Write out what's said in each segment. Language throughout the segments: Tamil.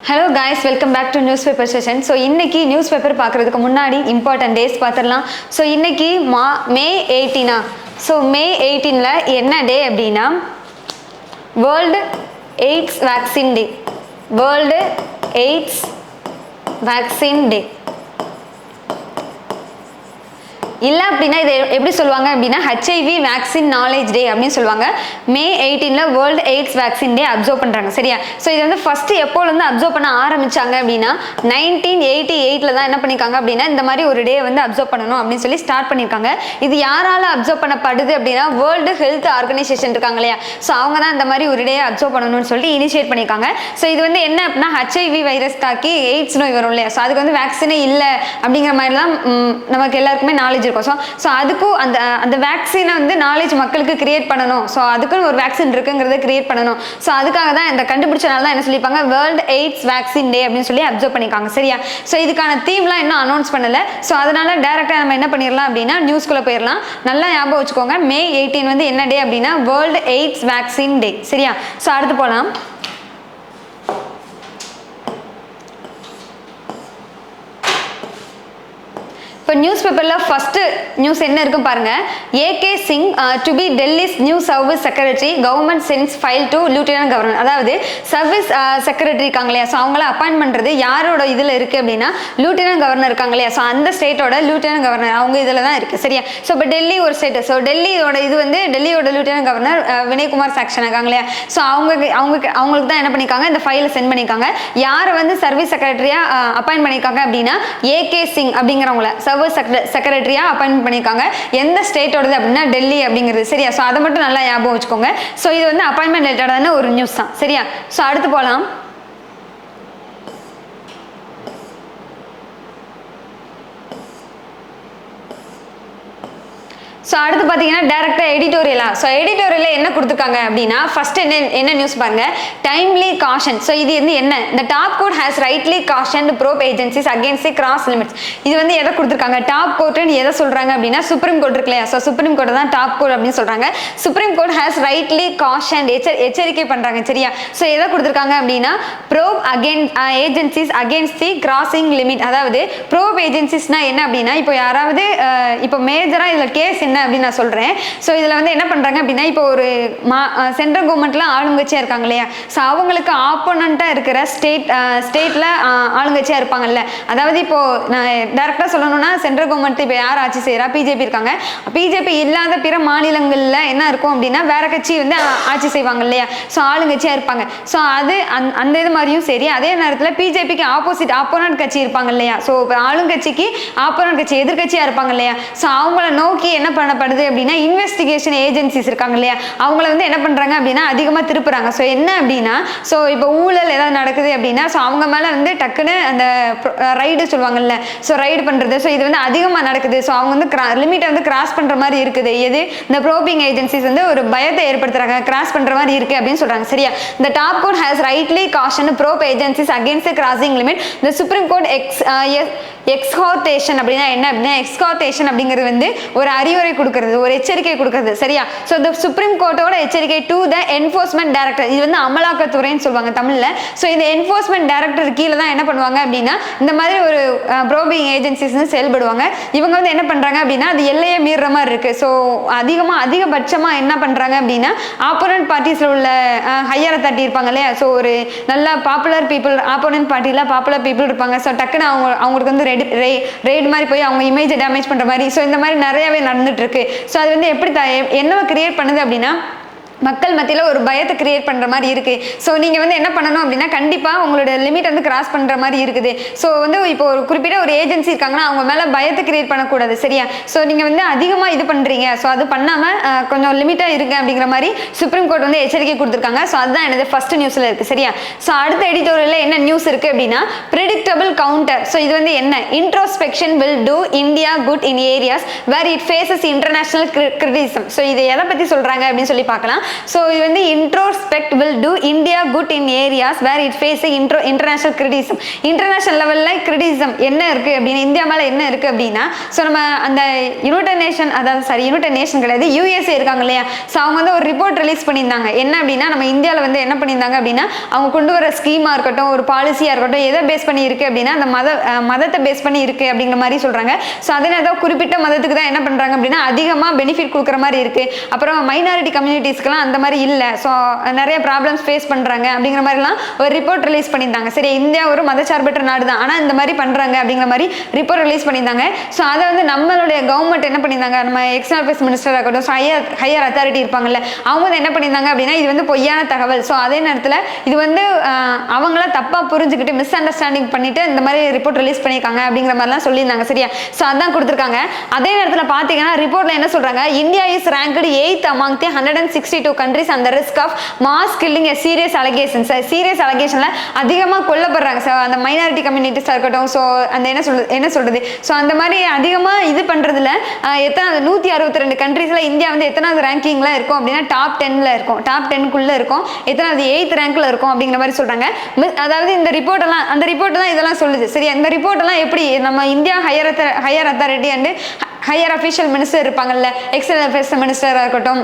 Hello guys, welcome back to newspaper session. So இன்னைக்கு newspaper பார்க்கிறதுக்கு முன்னாடி important days பார்த்திரலாம். So இன்னைக்கு May 18 So May 18ல என்ன டே அப்படினா World AIDS Vaccine Day. World AIDS Vaccine Day. இல்ல அப்படினா இது எப்படி சொல்வாங்க அப்படினா HIV Vaccine Knowledge Day அப்படினு சொல்வாங்க. May 18ல World AIDS Vaccine Day observe பண்றாங்க. சரியா? சோ இது வந்து ஃபர்ஸ்ட் எப்போல இருந்து அப்சர்வ் பண்ண ஆரம்பிச்சாங்க அப்படினா 1988ல தான் என்ன பண்ணிருக்காங்க அப்படினா இந்த மாதிரி ஒரு டே வந்து அப்சர்வ் பண்ணனும் அப்படினு சொல்லி ஸ்டார்ட் பண்ணிருக்காங்க. இது யாரால அப்சர்வ் பண்ணப்படுது அப்படினா World Health Organization இருக்காங்க இல்லையா? சோ அவங்க தான் இந்த மாதிரி ஒரு டே அப்சர்வ் பண்ணனும்னு சொல்லி இனிஷியேட் பண்ணிருக்காங்க. சோ இது வந்து என்ன அப்படினா HIV வைரஸ் தாக்கி AIDS நோய் வரும் இல்லையா? சோ அதுக்கு வந்து வேக்சினே இல்ல அப்படிங்கிற மாதிரி தான் நமக்கு எல்லாருக்குமே நாலேஜ் So அதுக்கு அந்த வேக்சினை வந்து நாலேஜ் மக்களுக்கு கிரியேட் பண்ணனும். சோ அதுக்கு ஒரு வேக்சின் இருக்குங்கறத கிரியேட் பண்ணனும். சோ அதுக்காக தான் இந்த கண்டுபிடிச்சனால தான் என்ன சொல்லிப்பாங்க வேர்ல்ட் எய்ட்ஸ் வேக்சின் டே அப்படினு சொல்லி அப்சர்வ் பண்ணிருக்காங்க. சரியா? சோ இதுக்கான தீம்லாம் இன்னும் அனௌன்ஸ் பண்ணல. சோ அதனால டைரக்ட்டா நம்ம என்ன பண்ணிரலாம் அப்படினா நியூஸ்க்குள்ள போயிரலாம். நல்லா ஞாபகம் வச்சுக்கோங்க. May 18 வந்து என்ன டே அப்படினா வேர்ல்ட் எய்ட்ஸ் வேக்சின் டே. சரியா? சோ அடுத்து போலாம். இப்போ நியூஸ் பேப்பர்ல ஃபர்ஸ்ட் நியூஸ் என்ன இருக்கு பாருங்க. AK Singh to be Delhi's new service secretary, government sends file to lieutenant governor. அதாவது சர்வீஸ் செக்ரட்டரி இருக்காங்களே சோ அவங்கள அப்பாயின்ட் பண்றது யாரோட இதுல இருக்கு அப்படினா lieutenant governor இருக்காங்களே சோ அந்த ஸ்டேட்டோட lieutenant governor அவங்க இதுல தான் இருக்கு. சரியா? சோ இப்போ டெல்லி ஒரு ஸ்டேட். சோ டெல்லியோட இது வந்து டெல்லியோட lieutenant governor வினய்குமார் சாக்ஷன் இருக்காங்களே சோ அவங்களுக்கு தான் என்ன பண்ணிருக்காங்க இந்த ஃபைலை சென்ட் பண்ணிருக்காங்க. யாரை வந்து சர்வீஸ் செக்ரட்டரியா அப்பாயின்ட் பண்ணிருக்காங்க அப்படினா AK Singh அப்படிங்கறவங்கள செக்ரட்டரியா அப்பாயின்ட் பண்ணிருக்காங்க. எந்த ஸ்டேட்டோடது அப்படினா டெல்லி அப்படிங்கிறது. சரியா? சோ அதை மட்டும் நல்லா ஞாபகம் வச்சுக்கோங்க. சோ இது வந்து அப்பாயின்ட்மெண்ட் ரிலேட்டடான ஒரு நியூஸ் தான். சரியா? சோ அடுத்து போலாம். சோ அடுத்து பாத்தீங்கன்னா டைரக்டா எடிட்டோரியலா. சோ எடிட்டோரியல்ல என்ன கொடுத்திருக்காங்க அப்படினா ஃபர்ஸ்ட் என்ன நியூஸ் பாருங்க. Timely caution. சோ இது வந்து என்ன the top court has rightly cautioned probe agencies against the cross limits. இது வந்து எதை கொடுத்திருக்காங்க டாப் கோர்ட்னு எதை சொல்றாங்க அப்படினா சுப்ரீம் கோர்ட் இருக்குலையா சோ சுப்ரீம் கோர்ட் தான் டாப் கோர்ட் அப்படினு சொல்றாங்க. Supreme court has rightly cautioned எச்சரிக்கை பண்றாங்க. சரியா? சோ எதை கொடுத்திருக்காங்க அப்படினா probe agencies against the crossing limit. அதாவது probe agencies-னா என்ன அப்படினா இப்போ யாராவது இப்போ மேஜரா இதுல கேஸ் என்ன அப்படி நான் சொல்றேன். சோ இதுல வந்து என்ன பண்றாங்க அப்படினா இப்போ ஒரு சென்ட்ரல் கவர்மெண்ட்ல ஆளுங்கட்சியா இருக்காங்க இல்லையா சோ அவங்களுக்கு ஆப்போனன்ட்டா இருக்கிற ஸ்டேட்ல ஆளுங்கட்சியா இருப்பாங்கல்ல அதாவது இப்போ நான் டைரக்டா சொல்லணும்னா சென்ட்ரல் கவர்மெண்ட் இப்போ யார் ஆட்சி செய்யறா பிஜேபி இருக்காங்க. பிஜேபி இல்லாத பிற மாநிலங்கள்ல என்ன இருக்கும் அப்படினா வேற கட்சி வந்து ஆட்சி செய்வாங்க இல்லையா சோ ஆளுங்கட்சியா இருப்பாங்க. சோ அது அந்த இது மாதிரியும் சரி அதே நேரத்துல பிஜேபிக்கு ஆப்போசிட் ஆப்போனன்ட் கட்சி இருப்பாங்க இல்லையா சோ ஆளுங்கட்சிக்கு ஆப்போனன்ட் கட்சி எதிர்க்கட்சியா இருப்பாங்க இல்லையா சோ அவங்கள நோக்கி என்ன பண்ணப்படுது அப்படினா இன்வெஸ்டிகேஷன் ஏஜென்சிஸ் இருக்காங்க இல்லையா அவங்கள வந்து என்ன பண்றாங்க அப்படினா அதிகமா திருப்புறாங்க. சோ என்ன அப்படினா சோ இப்போ ஊழல் ஏதாவது நடக்குது அப்படினா சோ அவங்க மேல வந்து டக்குன்னு அந்த ரைடு சொல்வாங்கல்ல சோ ரைடு பண்றது சோ இது வந்து அதிகமா நடக்குது. சோ அவங்க வந்து லிமிட்டை வந்து கிராஸ் பண்ற மாதிரி இருக்குது. எது இந்த ப்ரோபிங் ஏஜென்சிஸ் வந்து ஒரு பயத்தை ஏற்படுத்துறாங்க கிராஸ் பண்ற மாதிரி இருக்கு அப்படின்னு சொல்றாங்க. சரியா? the top court has rightly cautioned probe agencies against the crossing limit. the supreme court exhortation அப்படினா என்ன அப்படினா எக்ஸ்ஹார்டேஷன் அப்படிங்கிறது வந்து ஒரு அறிவுரை கொடுக்கிறது ஒரு எச்சரிக்கை கொடுக்கிறது. சரியா? சோ the supreme court-ஓட எச்சரிக்கை to the enforcement director. இது வந்து அமலாக்கத்துறைன்னு சொல்வாங்க தமிழ்ல. சோ இந்த enforcement director கீழ தான் என்ன பண்ணுவாங்க அப்படினா இந்த மாதிரி ஒரு probing agencies செயல்படுவாங்க. இவங்க வந்து என்ன பண்றாங்க அப்படினா அது எல்லையை மீறுற மாதிரி இருக்கு. சோ அதிகபட்சமா என்ன பண்றாங்க அப்படினா ஆப்போனன்ட் பார்ட்டிஸ்ல உள்ள ஹையர் அத்தாரிட்டி இருப்பாங்க இல்லையா சோ ஒரு நல்ல பாப்புலர் பீப்புள் ஆப்போனன்ட் பார்ட்டில பாப்புலர் பீப்புள் இருப்பாங்க. சோ டக்குன்னு அவங்களுக்கு வந்து ரெய்டு மாதிரி போய் அவங்க இமேஜை டேமேஜ் பண்ற மாதிரி சோ இந்த மாதிரி நிறையவே நடந்துட்டு இருக்கு. சோ அது வந்து எப்படி என்ன கிரியேட் பண்ணுது அப்படின்னா மக்கள் மத்தியில ஒரு பயத்தை கிரியேட் பண்ற மாதிரி இருக்கு. சோ நீங்க வந்து என்ன பண்ணணும் அப்படின்னா கண்டிப்பா உங்களோட லிமிட் வந்து கிராஸ் பண்ற மாதிரி இருக்குது. சோ வந்து இப்போ ஒரு குறிப்பிட்ட ஒரு ஏஜென்சி இருக்காங்கன்னா அவங்க மேல பயத்தை கிரியேட் பண்ணக்கூடாது. சரியா? சோ நீங்க வந்து அதிகமா இது பண்றீங்க சோ அது பண்ணாம கொஞ்சம் லிமிட்டா இருங்க அப்படிங்கிற மாதிரி சுப்ரீம் கோர்ட் வந்து எச்சரிக்கை கொடுத்திருக்காங்க. சோ அதுதான் எனது ஃபர்ஸ்ட் நியூஸ்ல இருக்கு. சரியா? சோ அடுத்த எடிட்டோரியல்ல என்ன நியூஸ் இருக்கு அப்படின்னா predictable counter. சோ இது வந்து என்ன introspection will do India good in areas where it faces international criticism. So இது எதை பத்தி சொல்றாங்க அப்படின்னு சொல்லி பார்க்கலாம். ஸோ இது வந்து introspect will do India good in areas where it face international criticism. International லெவலில் கிரிட்டிசம் என்ன இருக்குது அப்படின்னா, இந்தியா மேலே என்ன இருக்குது அப்படின்னா, ஸோ நம்ம அந்த யுனைடெட் நேஷன், அதாவது யுனைடெட் நேஷன் கிடையாது, யூஎஸ்ஏ இருக்காங்க இல்லையா, ஸோ அவங்க வந்து ஒரு ரிப்போர்ட் ரிலீஸ் பண்ணியிருந்தாங்க. என்ன அப்படின்னா, நம்ம இந்தியாவில் வந்து என்ன பண்ணியிருந்தாங்க அப்படின்னா, அவங்க கொண்டு வர ஸ்கீமாக இருக்கட்டும், ஒரு பாலிசியாக இருக்கட்டும், எதை பேஸ் பண்ணி இருக்குது அப்படின்னா, அந்த மதத்தை பேஸ் பண்ணி இருக்குது அப்படிங்கிற மாதிரி சொல்கிறாங்க. ஸோ அதே நேரத்தில் குறிப்பிட்ட மதத்துக்கு தான் என்ன பண்ணுறாங்க அப்படின்னா அதிகமாக பெனிஃபிட் கொடுக்குற மாதிரி இருக்குது. அப்புறம் மைனாரிட்டி கம்யூனிட்டிஸ்க்குலாம் அந்த மாதிரி இல்லை, ஸோ நிறைய ப்ராப்ளம்ஸ் ஃபேஸ் பண்ணுறாங்க அப்படிங்கிற மாதிரிலாம் ஒரு ரிப்போர்ட் ரிலீஸ் பண்ணியிருந்தாங்க. சரி, இந்தியா ஒரு மதச்சார்பற்ற நாடு தான், ஆனால் இந்த மாதிரி பண்ணுறாங்க அப்படிங்கிற மாதிரி ரிப்போர்ட் ரிலீஸ் பண்ணியிருந்தாங்க. ஸோ அதை வந்து நம்மளுடைய கவர்மெண்ட் என்ன பண்ணியிருந்தாங்க, நம்ம எக்ஸ்டர்னல் அஃபேர்ஸ் மினிஸ்டராக இருக்கட்டும், ஸோ ஹையர் அத்தாரிட்டி இருப்பாங்கல்ல, அவங்க வந்து என்ன பண்ணியிருந்தாங்க அப்படின்னா, இது வந்து பொய்யான தகவல், ஸோ அதே நேரத்தில் இது வந்து அவங்கள தப்பாக புரிஞ்சுக்கிட்டு மிஸ் அண்டர்ஸ்டாண்டிங் பண்ணிட்டு இந்த மாதிரி ரிப்போர்ட் ரிலீஸ் பண்ணியிருக்காங்க அப்படிங்கிற மாதிரிலாம் சொல்லியிருந்தாங்க. சரியா, ஸோ அதான் கொடுத்துருக்காங்க. அதே நேரத்தில் பார்த்தீங்கன்னா ரிப்போர்ட்ல என்ன சொல்றாங்க, India is ranked 8th among the 162 countries on the risk of mass killing a serious allegations. Serious அலிகேஷன்ல அதிகமாக கொல்லப்படுறாங்க. ஸோ அந்த மைனாரிட்டி கம்யூனிட்டிஸாக இருக்கட்டும், ஸோ அந்த என்ன சொல்றது, ஸோ அந்த மாதிரி அதிகமாக இது பண்றதுல எத்தனாவது 162 கண்ட்ரீஸ்ல இந்தியா வந்து எத்தனாவது ரேங்கிங்ல இருக்கும் அப்படின்னா டாப் 10ல இருக்கும், டாப் 10க்குள்ள இருக்கும், எத்தனாவது 8th ரேங்க்ல இருக்கும் அப்படிங்கிற மாதிரி சொல்றாங்க. அதாவது இந்த ரிப்போர்ட் எல்லாம், அந்த ரிப்போர்ட் தான் இதெல்லாம் சொல்லுது. சரி, அந்த ரிப்போர்ட் எல்லாம் எப்படி நம்ம India higher authority and higher official minister இருப்பாங்கல்ல, எக்ஸ்டர்னல் அஃபேர்ஸ் மினிஸ்டராக இருக்கட்டும்,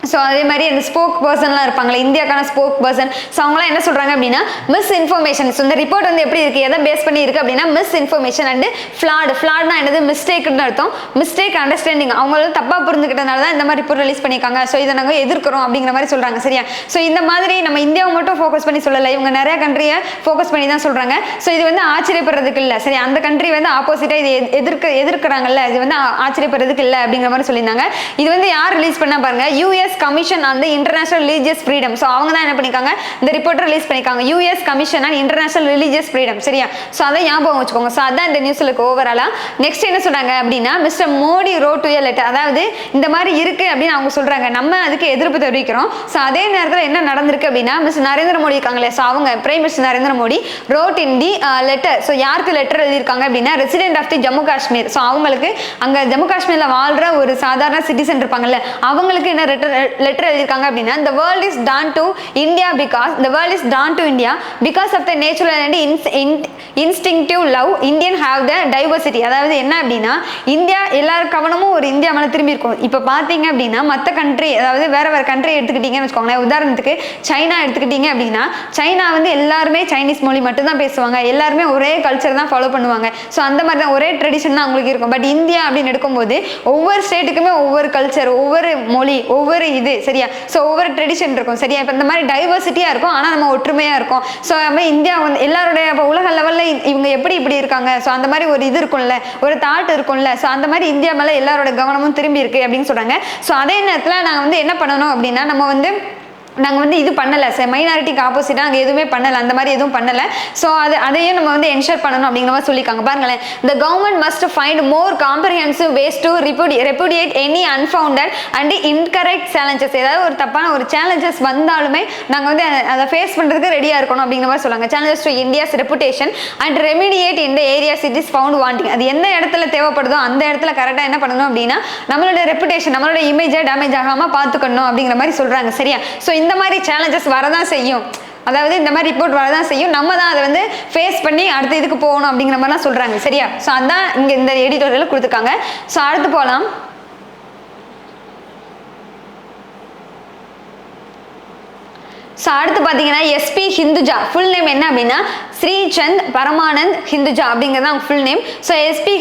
ஸோ அதே மாதிரி அந்த ஸ்போக் பர்சன்லாம் இருப்பாங்களே, இந்தியாக்கான ஸ்போக் பர்சன், ஸோ அவங்களாம் என்ன சொல்கிறாங்க அப்படின்னா மிஸ் இன்ஃபர்மேஷன். ஸோ இந்த ரிப்போர்ட் வந்து எப்படி இருக்குது, எதை பேஸ் பண்ணி இருக்குது அப்படின்னா மிஸ் இன்ஃபர்மேஷன் அண்ட் ஃப்ளாட்னா என்னது, மிஸ்டேக்னு அர்த்தம், மிஸ்டேக் அண்டர்ஸ்டாண்டிங், அவங்கள தப்பாக புரிஞ்சுக்கிட்டனால தான் இந்த மாதிரி ரிப்போர்ட் ரிலீஸ் பண்ணியிருக்காங்க, ஸோ இதை நாங்கள் எதிர்க்கிறோம் அப்படிங்கிற மாதிரி சொல்கிறாங்க. சரியா, ஸோ இந்த மாதிரி நம்ம இந்தியாவை மட்டும் ஃபோக்கஸ் பண்ணி சொல்லலை, இவங்க நிறைய கண்ட்ரியை ஃபோக்கஸ் பண்ணி தான் சொல்கிறாங்க. ஸோ இது வந்து ஆச்சரியப்படுறதுக்கு இல்லை. சரி, அந்த கண்ட்ரி வந்து ஆப்போசிட்டாக இது எதிர்க்கிறாங்கல்ல, இது வந்து ஆச்சரியப்படுறதுக்கு இல்லை அப்படிங்கிற மாதிரி சொல்லியிருந்தாங்க. இது வந்து யார் ரிலீஸ் பண்ணா பாருங்க, US commission on the international religious freedom. So அவங்க தான் என்ன பண்ணிருக்காங்க, இந்த ரிப்போர்ட் ரிலீஸ் பண்ணிருக்காங்க, US commission on international religious freedom. சரியா, ஸோ அதை ஞாபகம் வச்சுக்கோங்க. ஸோ அதான் இந்த நியூஸ்ல ஓவராலா. நெக்ஸ்ட் என்ன சொல்றாங்க அப்படின்னா, mister Modi road to a letter, அதாவது இந்த மாதிரி இருக்கு அப்படின்னு அவங்க சொல்றாங்க, நம்ம அதுக்கு எதிர்ப்பு தெரிவிக்கிறோம். ஸோ அதே நேரத்தில் என்ன நடந்திருக்கு அப்படின்னா, மிஸ்டர் நரேந்திர மோடி இருக்காங்களே, ஸோ அவங்க prime minister Narendra Modi wrote in the letter. So யாருக்கு லெட்டர் எழுதியிருக்காங்க அப்படின்னா, resident of the Jammu Kashmir. So அவங்களுக்கு அங்க ஜம்மு காஷ்மீர்ல வாழ்ற ஒரு சாதாரண சிட்டிசன் இருப்பாங்கல்ல, அவங்களுக்கு என்ன லெட்டர் எழுதியிருக்காங்க அப்படின்னா, the world is done to India because of the natural and instinctive love Indian have the diversity. அதாவது என்ன அப்படின்னா, இந்தியா எல்லாரும் கவனமும் ஒரு இந்தியா மேல திரும்பி இருக்கும். இப்போ பார்த்தீங்க அப்படின்னா மற்ற கண்ட்ரி, அதாவது வேற கண்ட்ரி எடுத்துக்கிட்டீங்கன்னு வச்சுக்கோங்களேன், உதாரணத்துக்கு சைனா எடுத்துக்கிட்டீங்க அப்படின்னா, சைனா வந்து எல்லாருமே சைனீஸ் மொழி மட்டும் தான் பேசுவாங்க, எல்லாருமே ஒரே கல்ச்சர் தான் ஃபாலோ பண்ணுவாங்க. ஸோ அந்த மாதிரி தான் ஒரே ட்ரெடிஷன் தான் அவங்களுக்கு இருக்கும். பட் இந்தியா அப்படின்னு எடுக்கும்போது ஒவ்வொரு ஸ்டேட்டுக்குமே ஒவ்வொரு கல்ச்சர், ஒவ்வொரு மொழி, ஒவ்வொரு இது, சரியா, ஸோ ஒவ்வொரு ட்ரெடிஷன் இருக்கும். சரியா, இப்போ இந்த மாதிரி டைவர்சிட்டியாக இருக்கும், ஆனால் நம்ம ஒற்றுமையாக இருக்கும். ஸோ நம்ம இந்தியா வந்து எல்லாருடைய இப்போ உலக லெவலில் இவங்க எப்படி இப்படி இருக்காங்க, ஸோ அந்த மாதிரி ஒரு இது இருக்கும்ல, ஒரு தாட் இருக்கும்ல, ஸோ அந்த மாதிரி இந்தியா மேலே எல்லாரோட கவனமும் திரும்பி இருக்கு அப்படின்னு சொல்கிறாங்க. ஸோ அதே நேரத்தில் நாங்கள் வந்து என்ன பண்ணணும் அப்படின்னா, நாங்கள் வந்து இது பண்ணலை, மைனாரிட்டிக்கு ஆப்போசிட்டாக நாங்கள் எதுவுமே பண்ணலை, அந்த மாதிரி எதுவும் பண்ணலை. ஸோ அதையும் நம்ம வந்து என்ஷூர் பண்ணணும் அப்படிங்கிற மாதிரி சொல்லியிருக்காங்க. பாருங்களேன், the government must find more comprehensive ways to repudiate any unfounded and incorrect challenges. ஏதாவது ஒரு தப்பான ஒரு சேலஞ்சஸ் வந்தாலுமே நாங்கள் வந்து அதை ஃபேஸ் பண்ணுறதுக்கு ரெடியாக இருக்கணும் அப்படிங்கிற மாதிரி சொல்லுவாங்க. Challenges to India's reputation and remediate in the areas it is found wanting. அது எந்த இடத்துல தேவைப்படுதோ அந்த இடத்துல கரெக்டாக என்ன பண்ணணும் அப்படின்னா, நம்மளோட ரெப்புடேஷன், நம்மளோட இமேஜை டேமேஜ் ஆகாமல் பார்த்துக்கணும் அப்படிங்கிற மாதிரி சொல்கிறாங்க. சரியா, ஸோ இந்த மாதிரி சேலஞ்சஸ் வரதான் செய்யும், அதாவது இந்த மாதிரி ரிப்போர்ட் வரதான் செய்யும், நம்ம தான் அதை வந்து ஃபேஸ் பண்ணி அடுத்த இதுக்கு போகணும் அப்படிங்கிற மாதிரிலாம் சொல்கிறாங்க. சரியா, ஸோ அதான் இங்கே இந்த எடிட்டோரியல் கொடுத்துருக்காங்க. ஸோ அடுத்து போகலாம். ஸோ அடுத்து பார்த்தீங்கன்னா எஸ்பி ஹிந்துஜா, ஃபுல் நேம் என்ன அப்படின்னா ஸ்ரீசந்த் பரமானந்த் ஹிந்துஜா அப்படிங்கிறது அவங்க full name. So SP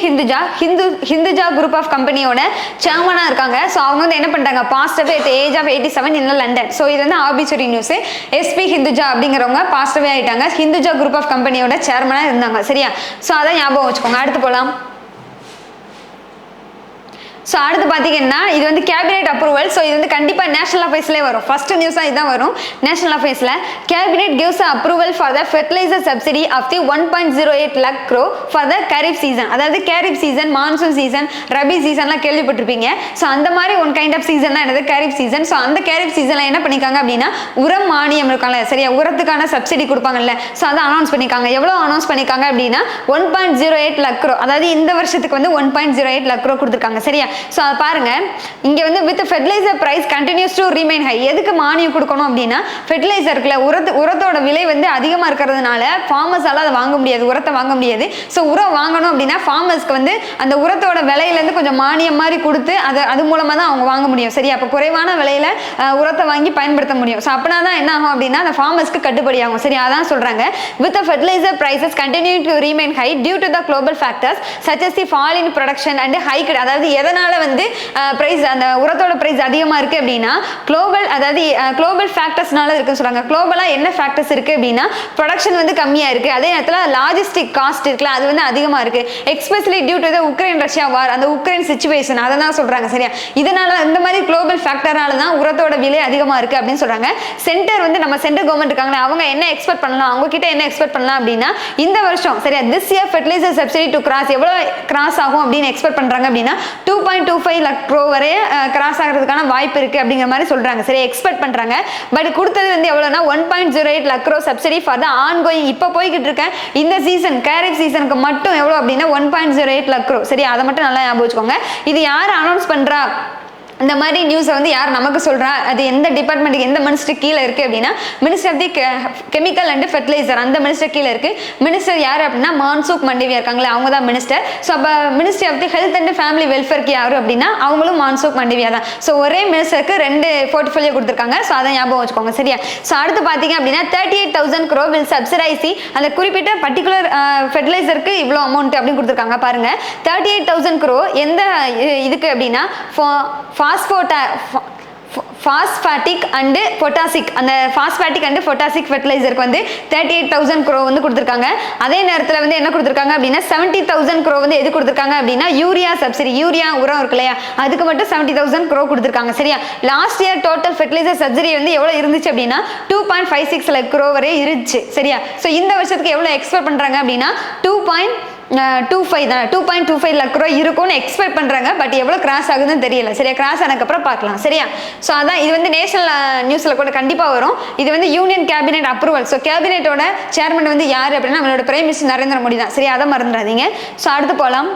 Hinduja group of கம்பெனியோட சேர்மனாக இருக்காங்க. ஸோ அவங்க வந்து என்ன பண்ணுறாங்க, passed away at age of 87 in London. So இது வந்து ஆபிச்சரி நியூஸ். எஸ்பி ஹிந்துஜா அப்படிங்கிறவங்க பாஸ்ட் அவே ஆகிட்டாங்க, ஹிந்துஜா குரூப் ஆஃப் கம்பெனியோட சேர்மனாக இருந்தாங்க. சரியா, ஸோ அதை ஞாபகம் வச்சுக்கோங்க. அடுத்து போகலாம். ஸோ அடுத்து பார்த்தீங்கன்னா இது வந்து கேபினெட் அப்ரூவல். ஸோ இது வந்து கண்டிப்பாக நேஷனல் அஃபேர்ஸ்லேயே வரும், ஃபர்ஸ்ட் நியூஸாக இதுதான் வரும் நேஷனல் அஃபேர்ஸில். Cabinet gives approval for the fertiliser subsidy of the 1.08 lakh crore for the kharif season. அதாவது kharif season, monsoon season, rabi சீசன்லாம் கேள்விப்பட்டிருப்பீங்க. ஸோ அந்த மாதிரி ஒன் கைண்ட் ஆஃப் சீசன் தான் என்னது, கேரிப் சீசன். ஸோ அந்த கேரிப் சீசனில் என்ன பண்ணிக்காங்க அப்படின்னா, உரம் மானியம் இருக்காங்க, சரியா, உரத்துக்கான சப்சிடி கொடுப்பாங்கல்ல, ஸோ அதை அனௌன்ஸ் பண்ணிக்காங்க. எவ்வளோ அனௌன்ஸ் பண்ணிக்காங்க அப்படின்னா 1.08 lakh crore, அதாவது இந்த வருஷத்துக்கு வந்து 1.08 lakh crore கொடுத்துருக்காங்க. சரியா, ஸோ அதை பாருங்க இங்கே வந்து with fertiliser price continues to remain high. எதுக்கு மானியம் கொடுக்கணும் அப்படின்னா ஃபெர்டிலைசருக்குல உரத்தோட விலை வந்து அதிகமாக இருக்கிறதுனால ஃபார்மர்ஸால் அதை வாங்க முடியாது, உரத்தை வாங்க முடியாது. ஸோ உரம் வாங்கணும் அப்படின்னா ஃபார்மர்ஸ்க்கு வந்து அந்த உரத்தோட விலையிலேருந்து கொஞ்சம் மானியம் மாதிரி கொடுத்து அது மூலமாக தான் அவங்க வாங்க முடியும். சரி, அப்போ குறைவான விலையில உரத்தை வாங்கி பயன்படுத்த முடியும். ஸோ அப்படின்னா தான் என்ன ஆகும் அப்படின்னா அந்த ஃபார்மர்ஸ்க்கு கட்டுப்படி ஆகும். சரி, அதான் சொல்றாங்க with the fertilizer prices continue to remain high due to the global factors such as the fall in production and high. அதாவது எதனால வந்து பிரைஸ் அந்த உரத்தோட பிரைஸ் அதிகமா இருக்கு அப்படின்னா குளோபல் ஃபேக்டர்ஸ்னால இருக்குன்னு சொல்றாங்க. குளோபலா என்ன ஃபேக்டர்ஸ் இருக்கு அப்படின்னா ப்ரொடக்ஷன் வந்து கம்மியா இருக்கு, அதே நேரத்தில் லாஜிஸ்டிக் காஸ்ட் இருக்குல்ல அது வந்து அதிகமா இருக்கு, especially due to the Ukraine Russia war, அந்த உக்ரைன் சிச்சுவேஷன் அதை தான் சொல்றாங்க. சரியா, இதனால இந்த மாதிரி குளோபல் ஃபேக்டரால தான் உரத்தோட விலை அதிகமா இருக்கு அப்படின்னு சொல்றாங்க. சென்டர் வந்து நம்ம சென்ட்ரல் கவர்மெண்ட் இருக்காங்களே அவங்க என்ன எக்ஸ்பெக்ட் பண்ணலாம், அவங்க கிட்ட என்ன எக்ஸ்பெக்ட் பண்ணலாம் அப்படின்னா இந்த வருஷம் சரியா this year fertiliser subsidy to cross எவ்வளவு கிராஸ் ஆகும் அப்படின்னு எக்ஸ்பெக்ட் பண்றாங்க அப்படின்னா 2.25 lakh crore வரை கிராஸ் ஆகிறதுக்கான வாய்ப்பு இருக்கு அப்படிங்கிற மாதிரி சொல்றாங்க. சரி, எக்ஸ்பெக்ட் பண்றாங்க. பட் கொடுத்தது வந்து எவ்வளவுனா 1.08 lakh crore subsidy for the ongoing இப்போ போய்கிட்டு இருக்க இந்த சீசன் கேரட் சீசனுக்கு மட்டும் எவ்வளவு அப்படின்னா 1.08 lakh crore. சரி, அதை மட்டும் நல்லா ஞாபகம் வச்சுக்கோங்க. இது யார் அனௌன்ஸ் பண்றா இந்த மாதிரி நியூஸை வந்து யார் நமக்கு சொல்றா, அது எந்த டிபார்ட்மெண்ட்டுக்கு எந்த மினிஸ்டர் கீழே இருக்கு அப்படின்னா minister of the chemical and fertiliser அந்த மினிஸ்டர் கீழே இருக்கு. மினிஸ்டர் யார் அப்படின்னா மன்சுக் மாண்டவியா இருக்காங்களே அவங்க தான் மினிஸ்டர். ஸோ அப்போ minister of the health and family வெல்ஃபேருக்கு யாரு அப்படின்னா அவங்களும் மன்சுக் மாண்டவியா தான். ஸோ ஒரே மினிஸ்டருக்கு 2 போர்ட்ஃபோலியோ கொடுத்துருக்காங்க. ஸோ அதை ஞாபகம் வச்சுக்கோங்க. சரியா, ஸோ அடுத்து பார்த்தீங்க அப்படின்னா 38,000 crore வில் சப்சிடைஸ் அந்த குறிப்பிட்ட பர்டிகுலர் ஃபெர்டிலைசருக்கு இவ்வளோ அமௌண்ட் அப்படின்னு கொடுத்துருக்காங்க. பாருங்க 38,000 crore எந்த இதுக்கு அப்படின்னா பாஸ்பாட்டிக் அண்ட் பொட்டாசிக் அந்த பாஸ்பாட்டிக் அண்ட் பொட்டாசிக் ஃபெர்டிலைசருக்கு வந்து 38,000 crore வந்து கொடுத்துருக்காங்க. அதே நேரத்தில் வந்து என்ன கொடுத்துருக்காங்க அப்படின்னா 70,000 crore வந்து எது கொடுத்துருக்காங்க அப்படின்னா யூரியா சப்சிடி, யூரியா உரம் இருக்கு இல்லையா அதுக்கு மட்டும் 70,000 crore கொடுத்துருக்காங்க. சரியா, last year total fertiliser subsidy வந்து எவ்வளோ இருந்துச்சு அப்படின்னா 2.56 lakh crore வரை இருந்துச்சு. சரியா, ஸோ இந்த வருஷத்துக்கு எவ்வளோ எக்ஸ்பெக்ட் பண்றாங்க அப்படின்னா 2.25 lakh crore இருக்கும்னு எக்ஸ்பெக்ட் பண்றாங்க. பட் எவ்வளவு கிராஸ் ஆகுதுன்னு தெரியல. சரியா, கிராஸ் ஆனதுக்கப்புறம் பார்க்கலாம். சரியா, ஸோ அதான் இது வந்து நேஷனல் நியூஸ்ல கூட கண்டிப்பா வரும். இது வந்து யூனியன் கேபினெட் அப்ரூவல். ஸோ கேபினெட்டோட சேர்மன் வந்து யாரு அப்படின்னா நம்மளோட பிரைம் மினிஸ்டர் நரேந்திர மோடி தான். சரியா, அதை மறந்துடாதீங்க. ஸோ அடுத்து போகலாம்.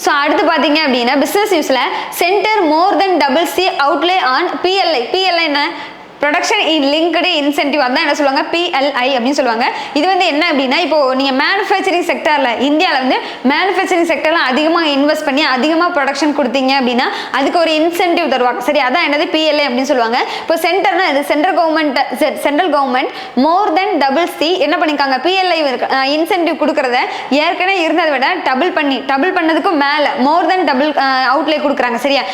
ஸோ அடுத்து பார்த்தீங்க அப்படின்னா பிஸ்னஸ் நியூஸ்ல centre more then double C outlay on PLI என்ன ப்ரொடக்ஷன் லிங்க்டு இன்சென்டிவ் அதான் என்ன சொல்லுவாங்க PLI அப்படின்னு சொல்லுவாங்க. இது வந்து என்ன அப்படின்னா இப்போ நீங்கள் மேனுஃபேக்சரிங் செக்டரில் இந்தியாவில் வந்து மேனுஃபேக்சரிங் செக்டரில் அதிகமாக இன்வெஸ்ட் பண்ணி அதிகமாக ப்ரொடக்ஷன் கொடுத்தீங்க அப்படின்னா அதுக்கு ஒரு இன்சென்டிவ் தருவாங்க. சரி, அதான் என்னது PLI அப்படின்னு சொல்லுவாங்க. இப்போ சென்டர்னா இது சென்ட்ரல் கவர்மெண்ட் மோர் தென் டபுள் சி என்ன பண்ணியிருக்காங்க PLI இன்சென்டிவ் கொடுக்குறத ஏற்கனவே இருந்ததை விட டபுள் பண்ணதுக்கும் மேலே மோர் தென் டபுள் அவுட்லே கொடுக்குறாங்க. சரியா,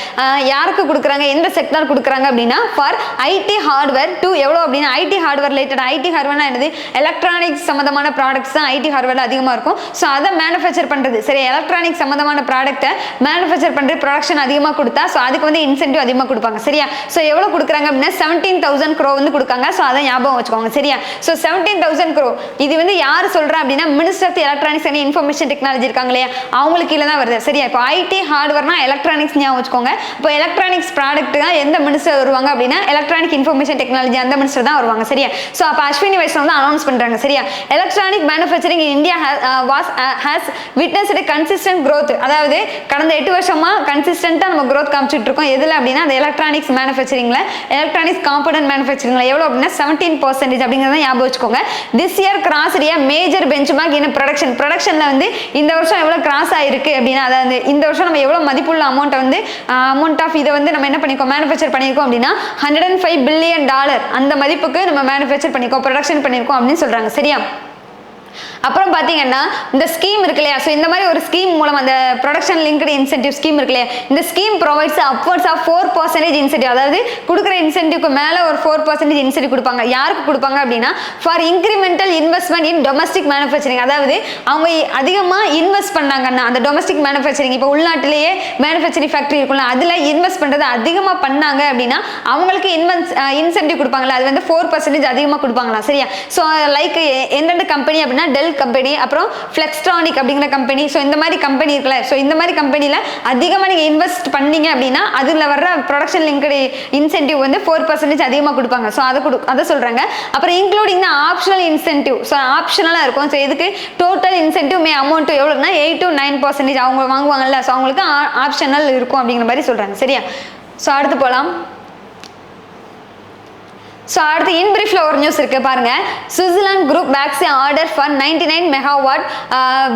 யாருக்கு கொடுக்குறாங்க, எந்த செக்டர் கொடுக்குறாங்க அப்படின்னா ஃபார் ஐடி ஹார்ட்வேர் டு எவ்வளோ அப்படின்னா ஐடி ஹார்ட்வேர் ரிலேட்டட். ஐடி ஹார்ட்வேர்னா என்னது எலக்ட்ரானிக்ஸ் சம்மந்தமான ப்ராடக்ட்ஸ் தான் ஐடி ஹார்ட்வேர்ல அதிகமாக இருக்கும். ஸோ அதை மேனுஃபேக்சர் பண்ணுறது. சரி, எலக்ட்ரானிக்ஸ் சம்மந்தமான ப்ராடக்ட்டை மேனுஃபேக்சர் பண்ணுறது ப்ரொடக்ஷன் அதிகமாக கொடுத்தா ஸோ அதுக்கு வந்து இன்சென்டிவ் அதிகமாக கொடுப்பாங்க. சரியா, ஸோ எவ்வளோ கொடுக்குறாங்க அப்படின்னா 17,000 crore வந்து கொடுக்காங்க. ஸோ அதை ஞாபகம் வச்சுக்கோங்க. சரியா, ஸோ 17,000 crore இது வந்து யார் சொல்கிறா அப்படின்னா minister of electronics and information technology இருக்காங்க இல்லையா அவங்களுக்கு கீழே தான் வருது. சரியா, இப்போ ஐடி ஹார்ட்வேர்னா எலக்ட்ரானிக்ஸ் ஞாபகம் வச்சுக்கோங்க. இப்போ எலக்ட்ரானிக்ஸ் ப்ராடக்ட் தான் எந்த மினிஸ்டர் வருவாங்க அப்படின்னா எலக்ட்ரானிக் இன்ஃபர்மேஷன் டெக்னாலஜி அந்த மினிஸ்டர் தான் வருவாங்க. சரியா, சோ அப்ப அஸ்வினி வைஷ்ணவ் வந்து அனௌன்ஸ் பண்றாங்க. சரியா, electronic manufacturing in India has witnessed consistent growth. அதாவது கடந்த 8 வருஷமா கன்சிஸ்டன்ட்டா நம்ம growth காமிச்சிட்டு இருக்கோம். எதுல அப்படின்னா அந்த எலக்ட்ரானிக்ஸ் மேனுஃபேக்சரிங்ல எலக்ட்ரானிக்ஸ் காம்போனன்ட் மேனுஃபேக்சரிங்ல எவ்வளவு அப்படின்னா 17% அப்படிங்கறத ஞாபகம் வச்சுக்கோங்க. This year crossed a major benchmark in ப்ரொடக்ஷன்ல வந்து இந்த வருஷம் எவ்வளவு கிராஸ் ஆயிருக்கு அப்படின்னா அதாவது இந்த வருஷம் நம்ம எவ்வளவு மதிப்புள்ள அமௌண்ட் ஆஃப் இதை வந்து நம்ம என்ன பண்ணிருக்கோம் மேனுஃபேக்சர் பண்ணிருக்கோம் அப்படின்னா $105 billion அந்த மதிப்புக்கு நம்ம மேனுஃபேக்சர் பண்ணிருக்கோம் ப்ரொடக்ஷன் பண்ணிருக்கோம் அப்படின்னு சொல்றாங்க. சரியா, அப்புறம் பாத்தீங்கன்னா இந்த ஸ்கீம் இருக்கு இல்லையா சோ இந்த மாதிரி ஒரு ஸ்கீம் மூலம் அந்த ப்ரொடக்ஷன் லிங்க்டு இன்சென்டிவ் ஸ்கீம் இருக்கு இல்லையா இந்த scheme provides upwards of 4% incentive. அதாவது கொடுக்குற இன்சென்டிவ்க்கு மேல ஒரு 4% இன்சென்டிவ் கொடுப்பாங்க. யாருக்கு கொடுப்பாங்க அப்படின்னா for incremental investment in domestic manufacturing. அதாவது அவங்க அதிகமா இன்வெஸ்ட் பண்ணாங்கன்னா அந்த டொமஸ்டிக் மேனுஃபேக்சரிங் இப்போ உள்நாட்டிலேயே மேனுஃபேக்சரிங் ஃபேக்டரி இருக்கும்ல அதுல இன்வெஸ்ட் பண்றது அதிகமா பண்ணாங்க அப்படின்னா அவங்களுக்கு இன்சென்டிவ் கொடுப்பாங்கல்ல அது வந்து 4% அதிகமா கொடுப்பாங்களா. சரியா, சோ லைக் எந்தெந்த கம்பெனி அப்படின்னா டெல் கம்பெனி, அப்புறம் ஃப்ளெக்ஸ்ட்ரானிக் அப்படிங்கிற கம்பெனி. ஸோ இந்த மாதிரி கம்பெனி இருக்குல்ல, ஸோ இந்த மாதிரி கம்பெனியில் அதிகமாக நீங்கள் இன்வெஸ்ட் பண்ணீங்க அப்படின்னா அதில் வர்ற ப்ரொடக்ஷன் லிங்க்டு இன்சென்டிவ் வந்து 4% அதிகமாக கொடுப்பாங்க. ஸோ அதை சொல்கிறாங்க. அப்புறம் including the optional incentive, so ஆப்ஷனலாக இருக்கும். ஸோ இதுக்கு டோட்டல் இன்சென்டிவ் அமௌண்ட் எவ்வளோனா 8 to 9% அவங்க வாங்குவாங்கல்ல, ஸோ அவங்களுக்கு ஆப்ஷனல் இருக்கும் அப்படிங்கிற மாதிரி சொல்கிறாங்க. சரியா? ஸோ அடுத்து போகலாம். ஸோ அடுத்து இன் பிரீஃபில் ஒரு நியூஸ் இருக்குது பாருங்க. Switzerland group bags order for 99 megawatt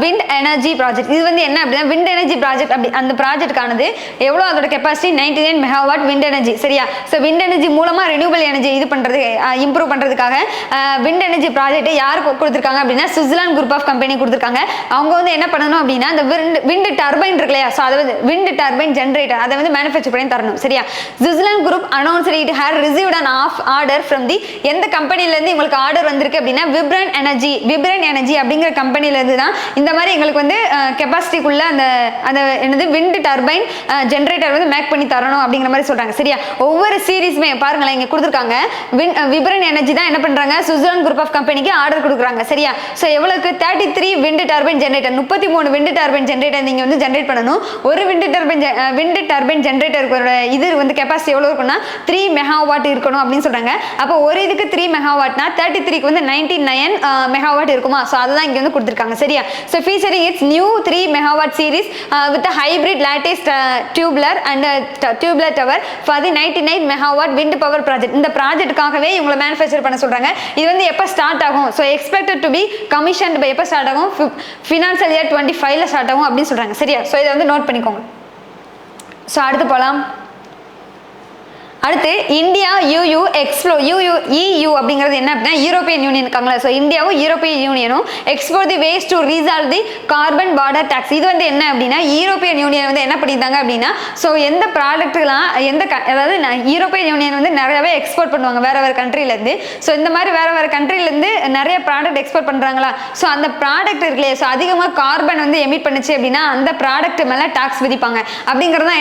wind energy project. இது வந்து என்ன அப்படின்னா விண்ட் எனர்ஜி ப்ராஜெக்ட். அப்படி அந்த ப்ராஜெக்ட்கானது எவ்வளோ, அதோட கெப்பாசிட்டி 99 மெகாவாட் விண்ட் எனர்ஜி. சரியா? ஸோ விண்ட் எனர்ஜி மூலமாக ரெனியூபிள் எனர்ஜி இது பண்ணுறது இம்ப்ரூவ் பண்ணுறதுக்காக விண்ட் எனர்ஜி ப்ராஜெக்ட்டை யார் கொடுத்துருக்காங்க அப்படின்னா சுவிட்சர்லாந்து குரூப் ஆஃப் கம்பெனி கொடுத்துருக்காங்க. அவங்க வந்து என்ன பண்ணணும் அப்படின்னா இந்த விண்ட் டர்பைன் இருக்கு இல்லையா, ஸோ அதை வந்து விண்ட் டர்பைன் ஜென்ரேட்டர் அதை வந்து மேனுஃபேக்சர் பண்ணி தரணும். சரியா? Switzerland group announced it had received an order from the எந்த கம்பெனில இருந்து உங்களுக்கு ஆர்டர் வந்திருக்கு அப்படின்னா விப்ரன் எனர்ஜி அப்படிங்கிற கம்பெனில இருந்து தான் இந்த மாதிரி எங்களுக்கு வந்து கெபாசிட்டிக்குள்ள அந்த என்னது விண்ட் டர்பைன் ஜெனரேட்டர் வந்து மேக் பண்ணி தரணும் அப்படிங்கிற மாதிரி சொல்றாங்க. சரியா? ஒவ்வொரு சீரிஸ்மே பாருங்களேன் இங்க கொடுத்துருக்காங்க. விப்ரன் எனர்ஜி தான் என்ன பண்றாங்க, சுவிட்சர்லாந்து குரூப் ஆஃப் கம்பெனிக்கு ஆர்டர் கொடுக்குறாங்க. சரியா? ஸோ எவ்வளவுக்கு 33 wind turbine generator, 33 wind turbine generator நீங்க வந்து ஜெனரேட் பண்ணணும். ஒரு விண்ட் டர்பைன் ஜெனரேட்டருக்கு இது வந்து கெபாசிட்டி எவ்வளவு இருக்குன்னா 3 மெகாவாட் இருக்கணும் அப்படின்னு சொல்றாங்க. அப்போ ஒரு இதுக்கு 3 மெகாவாட்னா 33க்கு வந்து 99 மெகாவாட் இருக்குமா, ஸோ அதுதான் இங்கே வந்து கொடுத்துருக்காங்க. சரியா? So featuring it's new 3 megawatt series with hybrid latest tubular and tubular tower for the 99 megawatt wind power project. இந்த ப்ராஜெக்ட்டுக்காகவே இவங்களை மேனுஃபேக்சர் பண்ண சொல்றாங்க. இது வந்து எப்போ ஸ்டார்ட் ஆகும், so expected to be commission by எப்போ ஸ்டார்ட் ஆகும், ஃபினான்ஷியல் இயர் 25ல ஸ்டார்ட் ஆகும் அப்படின்னு சொல்றாங்க. சரியா? ஸோ இதை வந்து நோட் பண்ணிக்கோங்க. ஸோ அடுத்து போகலாம். அடுத்து இந்தியா EU அப்படிங்கிறது என்ன அப்படின்னா யூரோப்பியன் யூனியன் இருக்காங்களா, ஸோ இந்தியாவும் யூரோப்பியன் யூனியனும் explore the ways to resolve the carbon border tax. இது வந்து என்ன அப்படின்னா யூரோப்பியன் யூனியன் வந்து என்ன பண்ணியிருந்தாங்க அப்படின்னா ஸோ எந்த ப்ராடக்ட்லாம் அதாவது யூரோப்பியன் யூனியன் வந்து நிறையவே எக்ஸ்போர்ட் பண்ணுவாங்க வேற கண்ட்ரிலேருந்து. ஸோ இந்த மாதிரி வேற கண்ட்ரிலேருந்து நிறைய ப்ராடக்ட் எக்ஸ்போர்ட் பண்ணுறாங்களா, ஸோ அந்த ப்ராடக்ட் இருக்குல்லையே ஸோ அதிகமாக கார்பன் வந்து எமிட் பண்ணுச்சு அப்படின்னா அந்த ப்ராடக்ட் மேலே டாக்ஸ் விதிப்பாங்க அப்படிங்கிறதா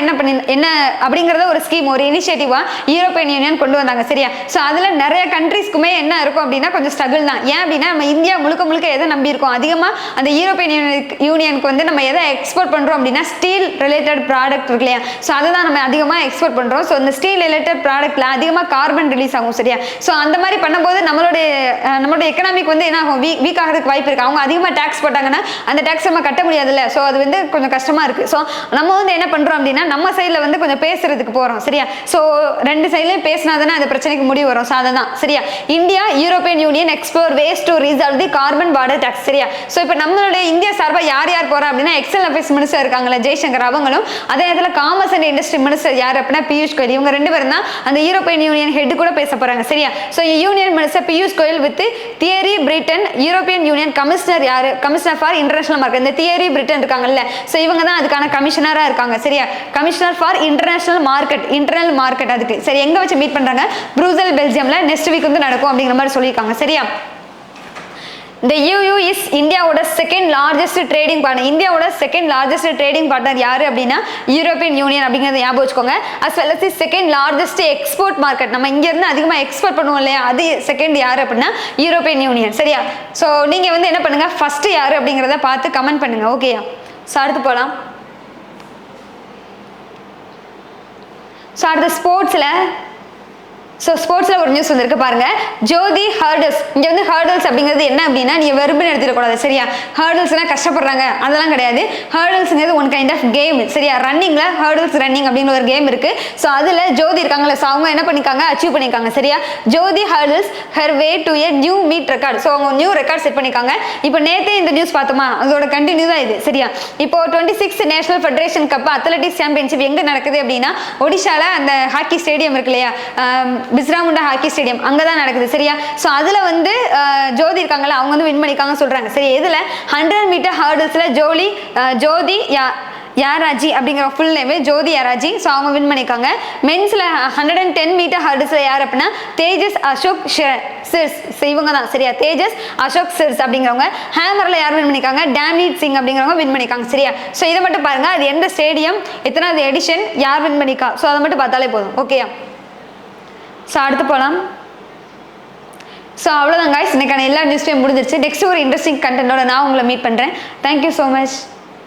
என்ன அப்படிங்கிறத ஒரு ஸ்கீம், ஒரு இனிஷியேட்டிவா யூரோப்பியன் யூனியன் கொண்டு வந்தாங்க. சரியா? ஸோ அதில் நிறைய கண்ட்ரிஸ்க்குமே என்ன இருக்கும் அப்படின்னா கொஞ்சம் ஸ்ட்ரகிள் தான். ஏன் அப்படின்னா நம்ம இந்தியா முழுக்க எதை நம்பி இருக்கோம், அதிகமாக அந்த யூரோப்பியன் யூனியனுக்கு வந்து நம்ம எதை எக்ஸ்போர்ட் பண்ணுறோம் அப்படின்னா ஸ்டீல் ரிலேட்டட் ப்ராடக்ட் இருக்கு இல்லையா, ஸோ அதை தான் நம்ம அதிகமாக எக்ஸ்போர்ட் பண்ணுறோம். ஸோ இந்த ஸ்டீல் ரிலேட்டட் ப்ராடக்ட்ல அதிகமாக கார்பன் ரிலீஸ் ஆகும். சரியா? ஸோ அந்த மாதிரி பண்ணும்போது நம்மளோட எக்கனாமிக் வந்து என்ன ஆகும், வீக் ஆகிறதுக்கு வாய்ப்பு இருக்குது. அவங்க அதிகமாக டேக்ஸ் போட்டாங்கன்னா அந்த டேக்ஸ் நம்ம கட்ட முடியாதுல்ல, ஸோ அது வந்து கொஞ்சம் கஷ்டமாக இருக்குது. ஸோ நம்ம வந்து என்ன பண்ணுறோம் அப்படின்னா நம்ம சைடில் வந்து கொஞ்சம் பேசுறதுக்கு போகிறோம். சரியா? ஸோ ரெண்டு சைட்லயும் பேசினாதானே அந்த பிரச்சனைக்கு முடிவு வரும். சாததான். சரியா? India European Union explore ways to resolve the carbon border tax. சரியா? ஸோ இப்போ நம்மளுடைய இந்தியா சார்பாக யார் போறா அப்படின்னா எக்ஸல் அஃபேர்ஸ் மினிஸ்டர் இருக்காங்களா ஜெய்சங்கர் அவங்களும், அதே நேரத்தில் காமர்ஸ் அண்ட் இண்டஸ்ட்ரி மினிஸ்டர் யார் அப்படின்னா பியூஷ் கோயல். இவங்க ரெண்டு பேரும் தான் அந்த யூரோப்பியன் யூனியன் ஹெட் கூட பேச போறாங்க. சரியா? So union minister Piyush Goyal with theory Britain European union commissioner யாரு, கமிஷனர் ஃபார் இன்டர்நேஷனல் மார்க்கெட். இந்த தியரி பிரிட்டன் இருக்காங்கல்ல, ஸோ இவங்க தான் அதுக்கான கமிஷனரா இருக்காங்க. சரியா? கமிஷனர் ஃபார் இன்டர்நேஷனல் மார்க்கெட் அதுக்கு. சரி, எங்க வச்சு மீட் பண்றாங்க, ப்ரூசல் பெல்ஜியம்ல நெக்ஸ்ட் வீக் வந்து நடக்கும் அப்படிங்கிற மாதிரி சொல்லியிருக்காங்க. சரியா? The EU is இந்தியாவோட செகண்ட் லார்ஜஸ்ட் ட்ரேடிங் பார்ட்னர். இந்தியாவோட செகண்ட் லார்ஜஸ்ட் ட்ரேடிங் பார்ட்னர் யாரு அப்படின்னா யூரோப்பியன் யூனியன் அப்படிங்கிறத ஞாபகம் வச்சுக்கோங்க. as well as second largest export market, நம்ம இங்க இருந்து அதிகமாக எக்ஸ்போர்ட் பண்ணுவோம் இல்லையா, அது செகண்ட் யாரு அப்படின்னா யூரோப்பியன் யூனியன். சரியா? ஸோ நீங்க வந்து என்ன பண்ணுங்க, ஃபர்ஸ்ட் யாரு அப்படிங்கிறத பார்த்து கமெண்ட் பண்ணுங்க. ஓகேயா? ஸோ அடுத்து போகலாம். ஸோ அடுத்த ஸ்போர்ட்ஸ்ல ஒரு நியூஸ் வந்திருக்கு பாருங்க. ஜோதி ஹர்டல்ஸ். இங்க வந்து ஹர்டல்ஸ் அப்படிங்கிறது என்ன அப்படின்னா நீங்க வெறுப்புன்னு எடுத்துடக்கூடாது. சரியா? ஹர்டல்ஸ்னா கஷ்டப்படுறாங்க அதெல்லாம் கிடையாது. ஹர்டல்ஸ்ங்கிறது ஒன் கைண்ட் ஆஃப் கேம். சரியா? ரன்னிங்ல ஹர்டல்ஸ் ரன்னிங் அப்படின்னு ஒரு கேம் இருக்கு. ஸோ அதுல ஜோதி இருக்காங்களா, ஸோ அவங்க என்ன பண்ணிருக்காங்க, அச்சீவ் பண்ணிருக்காங்க. சரியா? Jyothi hurdles her way to a new meet record. So அவங்க நியூ ரெக்கார்ட் செட் பண்ணிருக்காங்க. இப்போ நேத்தே இந்த நியூஸ் பார்த்தோமா, அதோட கண்டினியூ தான் இது. சரியா? இப்போ 26 national federation cup athletics championship எங்க நடக்குது அப்படின்னா ஒடிஷால அந்த ஹாக்கி ஸ்டேடியம் இருக்கு இல்லையா, பிஸ்ராமுண்டா ஹாக்கி ஸ்டேடியம், அங்கதான் நடக்குது. சரியா? ஸோ அதுல வந்து ஜோதி இருக்காங்களா, அவங்க வந்து வின் பண்ணிருக்காங்க சொல்றாங்க. சரி, இதுல 100 மீட்டர் ஹர்டல்ஸ்ல ஜோதி யாராஜி அப்படிங்கிற ஃபுல் நேம் ஜோதி யாராஜி. ஸோ அவங்க வின் பண்ணியிருக்காங்க. மென்ஸ்ல 110 மீட்டர் ஹர்டல்ஸ்ல யார் அப்படின்னா தேஜஸ் அசோக் சிர்ஸ். இவங்க தான். சரியா? தேஜஸ் அசோக் சிர்ஸ் அப்படிங்கிறவங்க. ஹேமர்ல யார் வின் பண்ணியிருக்காங்க, டேம்னீத் சிங் அப்படிங்கிறவங்க வின் பண்ணியிருக்காங்க. சரியா? ஸோ இதை மட்டும் பாருங்க, அது எந்த ஸ்டேடியம், எத்தனாவது எடிஷன், யார் வின் பண்ணியிருக்கா, ஸோ அதை மட்டும் பார்த்தாலே போதும். ஓகேயா? ஸோ அடுத்து போகலாம். ஸோ அவ்வளோதான் guys, இன்னைக்கான எல்லா நியூஸ்லேயும் முடிஞ்சிருச்சு. நெக்ஸ்ட் ஒரு இன்ட்ரெஸ்டிங் கண்டென்ட்டோட நான் உங்களை மீட் பண்ணுறேன். Thank you so much.